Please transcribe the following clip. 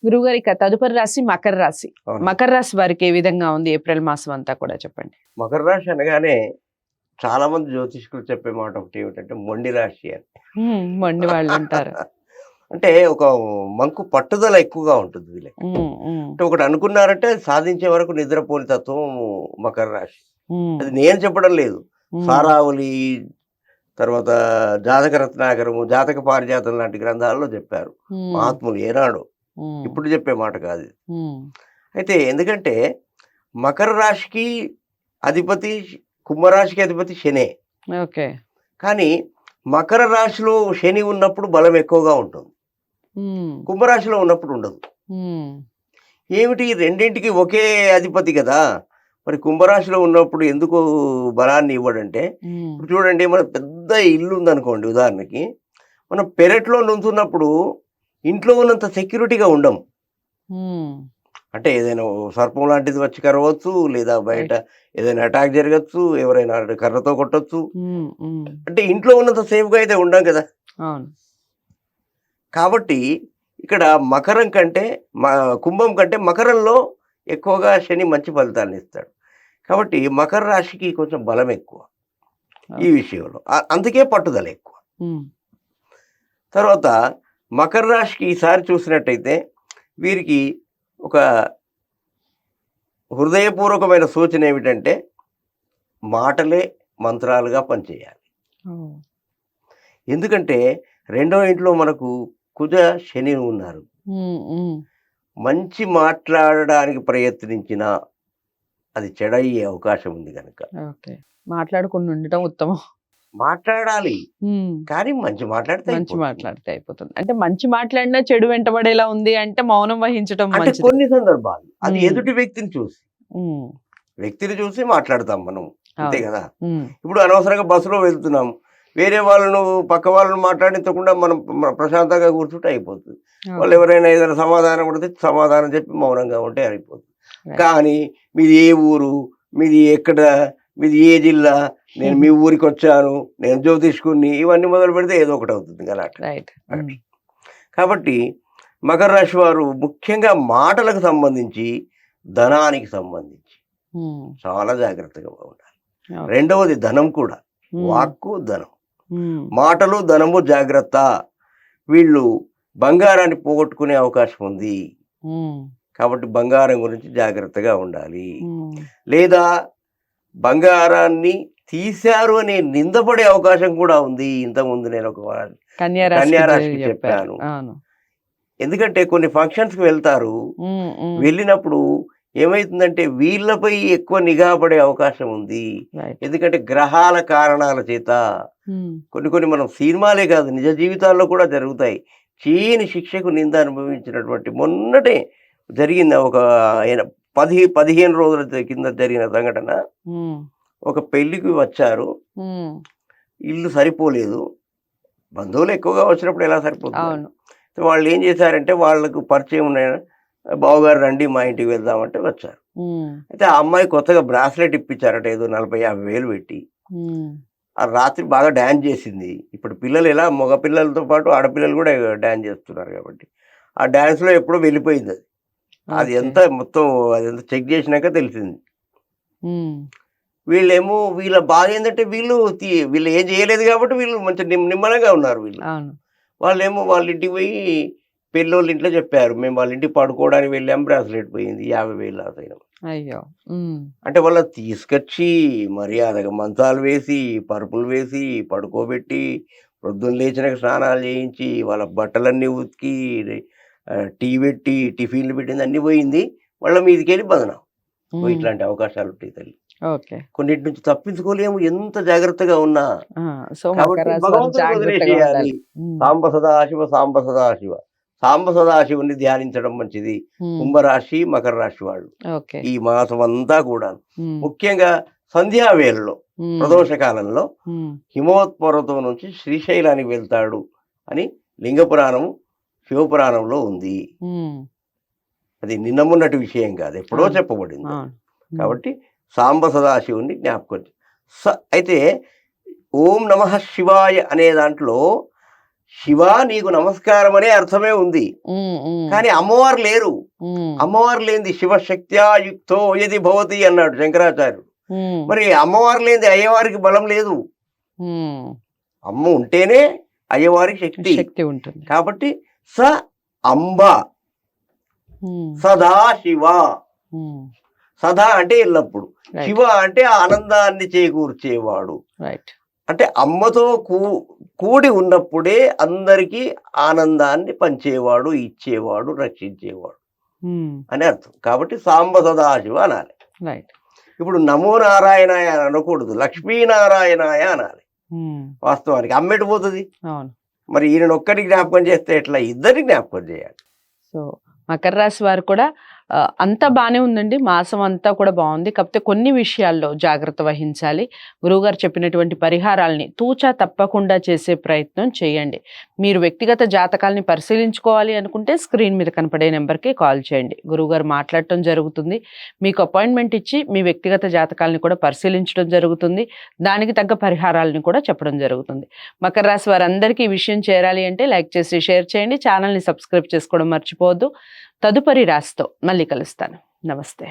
గురువుగారు ఇక తదుపరి రాశి మకర రాశి. అవును. మకర రాశి వారికి ఏ విధంగా ఉంది ఏప్రిల్ మాసం అంతా కూడా చెప్పండి? మకర రాశి అనగానే చాలా మంది జ్యోతిష్కులు చెప్పే మాట ఒకటి ఏమిటంటే మొండి రాశి అని. మొండి వాళ్ళు ఉంటారు. అంటే ఒక మంకు పట్టుదల ఎక్కువగా ఉంటుంది వీళ్ళకి. అంటే ఒకటి అనుకున్నారంటే సాధించే వరకు నిద్రపోని తత్వం మకర రాశి. అది నేను చెప్పడం లేదు. సారావళి, తర్వాత జాతక రత్నాకరము, జాతక పారిజాతం లాంటి గ్రంథాల్లో చెప్పారు మహాత్ములు ఏనాడు. ఇప్పుడు చెప్పే మాట కాదు ఇది. అయితే ఎందుకంటే మకర రాశికి అధిపతి కుంభరాశికి అధిపతి శనే. ఓకే. కానీ మకర రాశిలో శని ఉన్నప్పుడు బలం ఎక్కువగా ఉంటుంది, కుంభరాశిలో ఉన్నప్పుడు ఉండదు. ఏమిటి, రెండింటికి ఒకే అధిపతి కదా, మరి కుంభరాశిలో ఉన్నప్పుడు ఎందుకు బలాన్ని ఇవ్వడంటే, ఇప్పుడు చూడండి, మన పెద్ద ఇల్లు ఉందనుకోండి ఉదాహరణకి, మనం పెరట్లో నుంచున్నప్పుడు ఇంట్లో ఉన్నంత సెక్యూరిటీగా ఉండం. అంటే ఏదైనా సర్పం లాంటిది వచ్చి కరవచ్చు, లేదా బయట ఏదైనా అటాక్ జరగచ్చు, ఎవరైనా కర్రతో కొట్టచ్చు. అంటే ఇంట్లో ఉన్నంత సేఫ్గా అయితే ఉండం కదా. కాబట్టి ఇక్కడ మకరం కంటే కుంభం కంటే మకరంలో ఎక్కువగా శని మంచి ఫలితాన్ని ఇస్తాడు. కాబట్టి మకర రాశికి కొంచెం బలం ఎక్కువ ఈ విషయంలో, అందుకే పట్టుదల ఎక్కువ. తర్వాత మకర రాశికి ఈసారి చూసినట్టయితే వీరికి ఒక హృదయపూర్వకమైన సూచన ఏమిటంటే మాటలే మంత్రాలుగా పనిచేయాలి. ఎందుకంటే రెండో ఇంట్లో మనకు కుజ శని ఉన్నారు. మంచి మాట్లాడడానికి ప్రయత్నించిన అది చెడయ్యే అవకాశం ఉంది కనుక మాట్లాడుకుని ఉండటం ఉత్తమం. మాట్లాడాలి, కానీ మంచి మాట్లాడితే అయిపోతుంది. అంటే మంచి మాట్లాడినా చెడు వెంటబడేలా ఉంది అంటే మౌనం వహించడం అంటే కొన్ని సందర్భాలు అది ఎదుటి వ్యక్తిని చూసి మాట్లాడతాం మనం, అంతే కదా. ఇప్పుడు అనవసరంగా బస్సులో వెళ్తున్నాం, వేరే వాళ్ళను పక్క వాళ్ళను మాట్లాడించకుండా మనం ప్రశాంతంగా కూర్చుంటే అయిపోతుంది. వాళ్ళు ఎవరైనా ఏదైనా సమాధానం పడితే సమాధానం చెప్పి మౌనంగా ఉంటే అయిపోతుంది. కానీ మీది ఏ ఊరు, మీది ఎక్కడ, మీది ఏ జిల్లా, నేను మీ ఊరికి వచ్చాను, నేను జ్యోతిష్కుని, ఇవన్నీ మొదలు పెడితే ఏదో ఒకటి అవుతుంది కదా. కాబట్టి మకర రాశి వారు ముఖ్యంగా మాటలకు సంబంధించి, ధనానికి సంబంధించి చాలా జాగ్రత్తగా ఉండాలి. రెండవది ధనం కూడా, వాక్కు ధనం, మాటలు ధనము జాగ్రత్త. వీళ్ళు బంగారాన్ని పోగొట్టుకునే అవకాశం ఉంది, కాబట్టి బంగారం గురించి జాగ్రత్తగా ఉండాలి. లేదా బంగారాన్ని తీశారు అనే నిందపడే అవకాశం కూడా ఉంది. ఇంతకుముందు నేను ఒక కన్యా రాశికి చెప్పాను. ఎందుకంటే కొన్ని ఫంక్షన్స్కి వెళ్తారు, వెళ్ళినప్పుడు ఏమైతుందంటే వీళ్ళపై ఎక్కువ నిఘా పడే అవకాశం ఉంది. ఎందుకంటే గ్రహాల కారణాల చేత కొన్ని మనం సినిమాలే కాదు నిజ జీవితాల్లో కూడా జరుగుతాయి. చేయని శిక్షకు నింద అనుభవించినటువంటి మొన్నటే జరిగిన ఒక 15 రోజుల కింద జరిగిన సంఘటన. ఒక పెళ్లికి వచ్చారు, ఇల్లు సరిపోలేదు, బంధువులు ఎక్కువగా వచ్చినప్పుడు ఎలా సరిపోతుంది. వాళ్ళు ఏం చేశారంటే వాళ్ళకు పరిచయం ఉన్న బావగారు రండి మా ఇంటికి వెళ్దామంటే వచ్చారు. అయితే ఆ అమ్మాయి కొత్తగా బ్రాస్లెట్ ఇప్పించారట, ఏదో 40-50 వేలు పెట్టి. ఆ రాత్రి బాగా డ్యాన్స్ చేసింది. ఇప్పుడు పిల్లలు ఎలా, మగ పిల్లలతో పాటు ఆడపిల్లలు కూడా డ్యాన్స్ చేస్తున్నారు కాబట్టి ఆ డ్యాన్స్లో ఎప్పుడో వెళ్ళిపోయింది అది. అది ఎంత మొత్తం అదంతా చెక్ చేసినాక తెలిసింది. వీళ్ళేమో వీళ్ళ బాధ ఏంటంటే వీళ్ళు ఏం చేయలేదు కాబట్టి వీళ్ళు మంచి నిమ్మలంగా ఉన్నారు. వాళ్ళేమో వాళ్ళ ఇంటికి పోయి పెళ్ళోళ్ళ ఇంట్లో చెప్పారు, మేము వాళ్ళ ఇంటికి పడుకోవడానికి వెళ్ళాం, బ్రాస్లెట్ పోయింది, 50,000 లాస్ అయినాం. అంటే వాళ్ళ తీసుకొచ్చి మర్యాదగా మంచాలు వేసి, పరుపులు వేసి, పడుకోబెట్టి, ప్రొద్దున లేచినాక స్నానాలు చేయించి, వాళ్ళ బట్టలన్నీ ఉతికి, టీ పెట్టి, టిఫిన్లు పెట్టింది, అన్ని పోయింది. వాళ్ళ మీదకి వెళ్ళి బదనం. ఇట్లాంటి అవకాశాలు ఉంటాయి తల్లి. కొన్నిటి నుంచి తప్పించుకోలేము ఎంత జాగ్రత్తగా ఉన్నా. కాబట్టి భగవంతుని వదిలేసేయాలి. సాంబ సదాశివ సాంబ సదాశివ, సాంబ సదాశివుని ధ్యానించడం మంచిది కుంభరాశి మకర రాశి వాళ్ళు ఈ మాసం అంతా కూడా. ముఖ్యంగా సంధ్యావేళలో ప్రదోష కాలంలో హిమవత్పర్వతం నుంచి శ్రీశైలానికి వెళ్తాడు అని లింగ పురాణము శివపురాణంలో ఉంది. అది నిన్నమున్నటి విషయం కాదు, ఎప్పుడో చెప్పబడింది. కాబట్టి సాంబ సదాశివుని జ్ఞాపకం. అయితే ఓం నమః శివాయ అనే దాంట్లో శివ నీకు నమస్కారం అనే అర్థమే ఉంది, కానీ అమ్మవారు లేరు. అమ్మవారు లేనిది శివశక్త్యా యుక్తో యది భవతి అన్నాడు శంకరాచార్యుడు. మరి అమ్మవారు లేనిది అయ్యవారికి బలం లేదు. అమ్మ ఉంటేనే అయ్యవారికి శక్తి ఉంటుంది. కాబట్టి స అంబ సదా శివ. సదా అంటే ఎల్లప్పుడు, శివ అంటే ఆనందాన్ని చేకూర్చేవాడు. అంటే అమ్మతో కూడి ఉన్నప్పుడే అందరికీ ఆనందాన్ని పంచేవాడు, ఇచ్చేవాడు, రక్షించేవాడు అని అర్థం. కాబట్టి సాంబ సదాశివ అనాలి. ఇప్పుడు నమో నారాయణాయ అని అనకూడదు, లక్ష్మీనారాయణాయ అనాలి. వాస్తవానికి అమ్మెటు పోతుంది. మరి ఈయన ఒక్కరి జ్ఞాపకం చేస్తే ఎట్లా, ఇద్దరి జ్ఞాపకం చేయాలి. సో మకర రాశి వారు కూడా అంతా బాగానే ఉందండి, మాసం అంతా కూడా బాగుంది. కాకపోతే కొన్ని విషయాల్లో జాగ్రత్త వహించాలి. గురువుగారు చెప్పినటువంటి పరిహారాలని తూచా తప్పకుండా చేసే ప్రయత్నం చేయండి. మీరు వ్యక్తిగత జాతకాలని పరిశీలించుకోవాలి అనుకుంటే స్క్రీన్ మీద కనపడే నెంబర్కి కాల్ చేయండి. గురువుగారు మాట్లాడటం జరుగుతుంది. మీకు అపాయింట్మెంట్ ఇచ్చి మీ వ్యక్తిగత జాతకాలని కూడా పరిశీలించడం జరుగుతుంది. దానికి తగ్గ పరిహారాలని కూడా చెప్పడం జరుగుతుంది. మకర రాశి వారందరికీ ఈ విషయం చేరాలి అంటే లైక్ చేసి షేర్ చేయండి. ఛానల్ని సబ్స్క్రైబ్ చేసుకోవడం మర్చిపోవద్దు. తదుపరి రాశితో మళ్ళీ కలుస్తాను. నమస్తే.